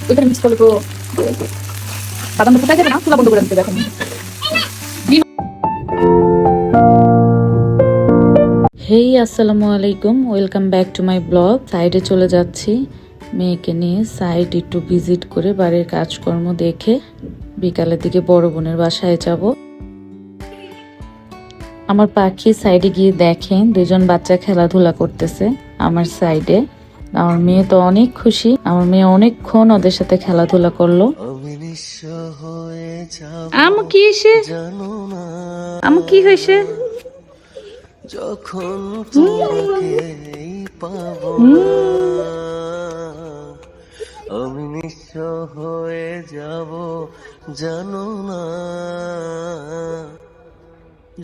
ওইখানে মিক্স করলে তো বাদামটা ফুটাই যাবে না, চুলা বন্ধ করে দিতে দেখেন। হেই আসসালামু আলাইকুম, welcome back to my blog. সাইডে চলে যাচ্ছি মেয়েকে নিয়ে, সাইড একটু ভিজিট করে বাড়ির কাজকর্ম দেখে বিকালের দিকে বড় বোনের বাসায় যাব। আমার পাখি সাইডে গিয়ে দেখেন দুজন বাচ্চা খেলাধুলা করতেছে আমার সাইডে। আমার মেয়ে তো অনেক খুশি, আমার মেয়ে অনেকক্ষণ ওদের সাথে খেলাধুলা করলো। কি হয়েছে? কি হয়েছে? যখন তোমাকে পাবো আমি নিঃস্ব হয়ে যাব জানো না,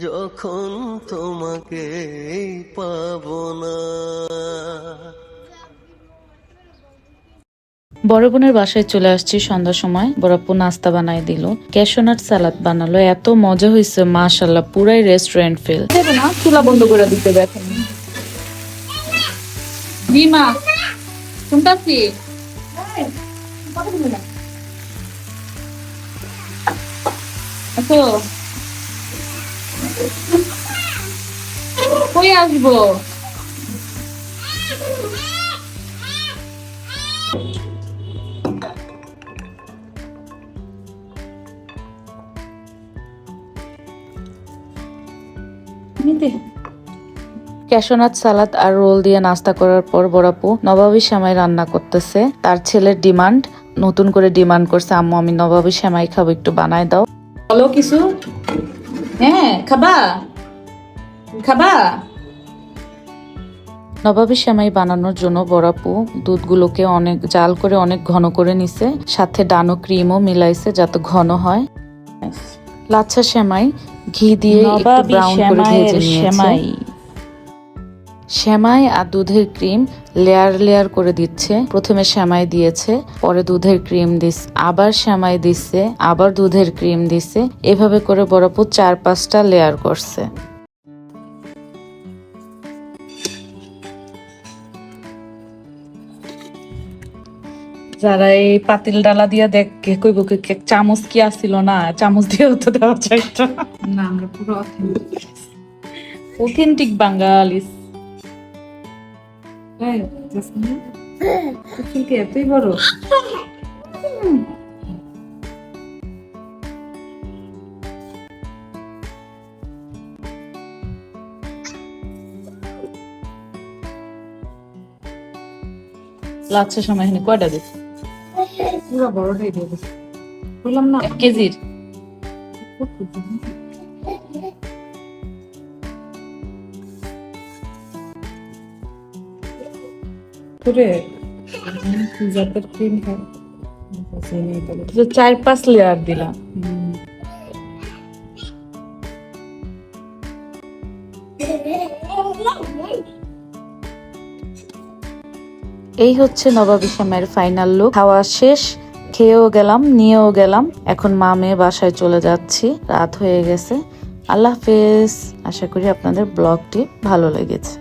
যখন তোমাকে পাবো না। বড় বোনের বাসায় চলে আসছি সন্ধ্যার সময়। বড়াপু নাস্তা বানাই দিল, ক্যাশনাট সালাদ বানালো, এত মজা হয়েছে মাশাআল্লাহ, পুরাই রেস্টুরেন্ট ফিল। দেবে না, চুলা বন্ধ করে দিতে দেখেন। বিমা শুনতাছি, কই আসবো? ক্যাশনাট সালাদ আর রোল দিয়ে নাস্তা করার পর বড়াপু নবাবী সেমাই রান্না করতেছে। তার ছেলের ডিমান্ড, নতুন করে ডিমান্ড করছে, আম্মু আমি নবাবী সেমাই খাবো, একটু বানায় দাও। বলো কিছু। হ্যাঁ, খাবা খাবা? নবাবী সেমাই বানানোর জন্য বড়াপু দুধগুলোকে অনেক জাল করে অনেক ঘন করে নিছে, সাথে ডানো ক্রিমও মিলাইছে যাতে ঘন হয়। লাচ্ছা সেমাই ঘি দিয়ে একটু ব্রাউন করে ভেজে নিয়েছে। সেমাই আর দুধের ক্রিম লেয়ার লেয়ার করে দিচ্ছে। প্রথমে সেমাই দিয়েছে, পরে দুধের ক্রিম দিচ্ছে, আবার সেমাই দিচ্ছে, আবার দুধের ক্রিম দিচ্ছে, এভাবে করে বড়াপু 4-5টা লেয়ার করছে। যারা এই পাতিল ডালা দিয়া দেখে কইব চামচ কি আসছিল না, চামচ দিয়েও তো দেওয়া চাইতো না। আমরা পুরো অথেন্টিক বাঙালিস। এতই বড় লাচ্ছা সময় এখানে কয়টা দিচ্ছে? পুরো বড়টাই দিয়ে দিচ্ছে, বললাম না 1 কেজির। করে জাতের ক্রিম খায় 4-5 লেয়ার দিলাম। এই হচ্ছে নবাবী সেমাইয়ের ফাইনাল লুক। খাওয়া শেষ, খেয়েও গেলাম, নিয়েও গেলাম। এখন মা মেয়ে বাসায় চলে যাচ্ছি, রাত হয়ে গেছে। আল্লাহ হাফেজ। আশা করি আপনাদের ব্লগটি ভালো লেগেছে।